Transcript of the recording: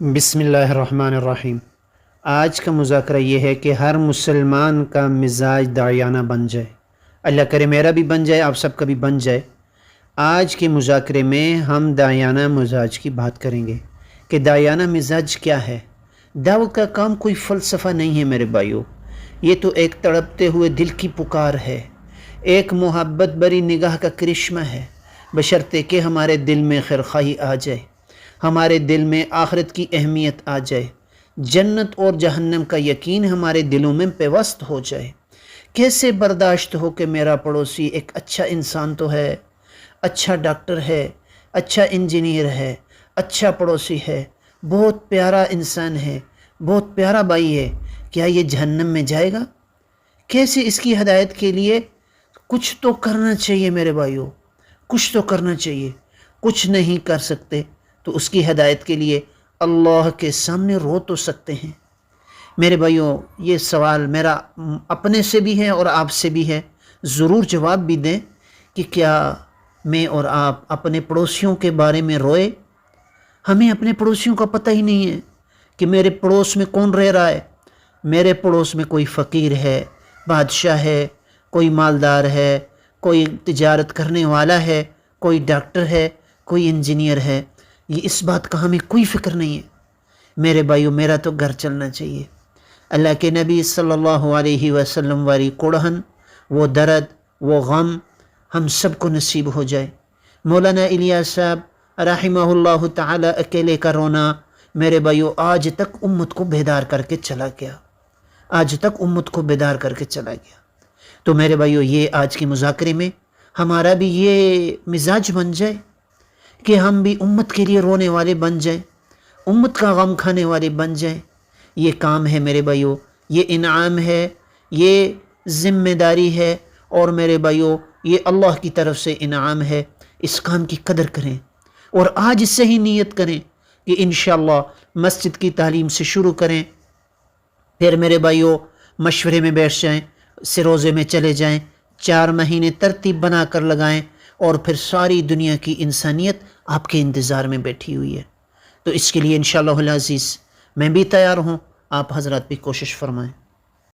بسم اللہ الرحمن الرحیم۔ آج کا مذاکرہ یہ ہے کہ ہر مسلمان کا مزاج داعیانہ بن جائے۔ اللہ کرے میرا بھی بن جائے، آپ سب کا بھی بن جائے۔ آج کے مذاکرے میں ہم داعیانہ مزاج کی بات کریں گے کہ داعیانہ مزاج کیا ہے۔ دعوت کا کام کوئی فلسفہ نہیں ہے میرے بھائیوں، یہ تو ایک تڑپتے ہوئے دل کی پکار ہے، ایک محبت بری نگاہ کا کرشمہ ہے، بشرطے کہ ہمارے دل میں خیرخواہی آ جائے، ہمارے دل میں آخرت کی اہمیت آ جائے، جنت اور جہنم کا یقین ہمارے دلوں میں پیوست ہو جائے۔ کیسے برداشت ہو کہ میرا پڑوسی ایک اچھا انسان تو ہے، اچھا ڈاکٹر ہے، اچھا انجینئر ہے، اچھا پڑوسی ہے، بہت پیارا انسان ہے، بہت پیارا بھائی ہے، کیا یہ جہنم میں جائے گا؟ کیسے اس کی ہدایت کے لیے کچھ تو کرنا چاہیے میرے بھائیوں، کچھ تو کرنا چاہیے۔ کچھ نہیں کر سکتے تو اس کی ہدایت کے لیے اللہ کے سامنے رو تو سکتے ہیں۔ میرے بھائیوں، یہ سوال میرا اپنے سے بھی ہے اور آپ سے بھی ہے، ضرور جواب بھی دیں کہ کیا میں اور آپ اپنے پڑوسیوں کے بارے میں روئے؟ ہمیں اپنے پڑوسیوں کا پتہ ہی نہیں ہے کہ میرے پڑوس میں کون رہ رہا ہے۔ میرے پڑوس میں کوئی فقیر ہے، بادشاہ ہے، کوئی مالدار ہے، کوئی تجارت کرنے والا ہے، کوئی ڈاکٹر ہے، کوئی انجینئر ہے، یہ اس بات کا ہمیں کوئی فکر نہیں ہے۔ میرے بھائیوں، میرا تو گھر چلنا چاہیے۔ اللہ کے نبی صلی اللہ علیہ وسلم والی کوڑہن، وہ درد، وہ غم ہم سب کو نصیب ہو جائے۔ مولانا الیاس صاحب رحمہ اللہ تعالی اکیلے کا رونا میرے بھائیوں آج تک امت کو بیدار کر کے چلا گیا، آج تک امت کو بیدار کر کے چلا گیا۔ تو میرے بھائیوں، یہ آج کے مذاکرے میں ہمارا بھی یہ مزاج بن جائے کہ ہم بھی امت کے لیے رونے والے بن جائیں، امت کا غم کھانے والے بن جائیں۔ یہ کام ہے میرے بھائیوں، یہ انعام ہے، یہ ذمہ داری ہے، اور میرے بھائیوں یہ اللہ کی طرف سے انعام ہے۔ اس کام کی قدر کریں اور آج سے ہی نیت کریں کہ انشاءاللہ مسجد کی تعلیم سے شروع کریں، پھر میرے بھائیوں مشورے میں بیٹھ جائیں، روزے میں چلے جائیں، 4 مہینے ترتیب بنا کر لگائیں، اور پھر ساری دنیا کی انسانیت آپ کے انتظار میں بیٹھی ہوئی ہے۔ تو اس کے لیے انشاءاللہ العزیز میں بھی تیار ہوں، آپ حضرات بھی کوشش فرمائیں۔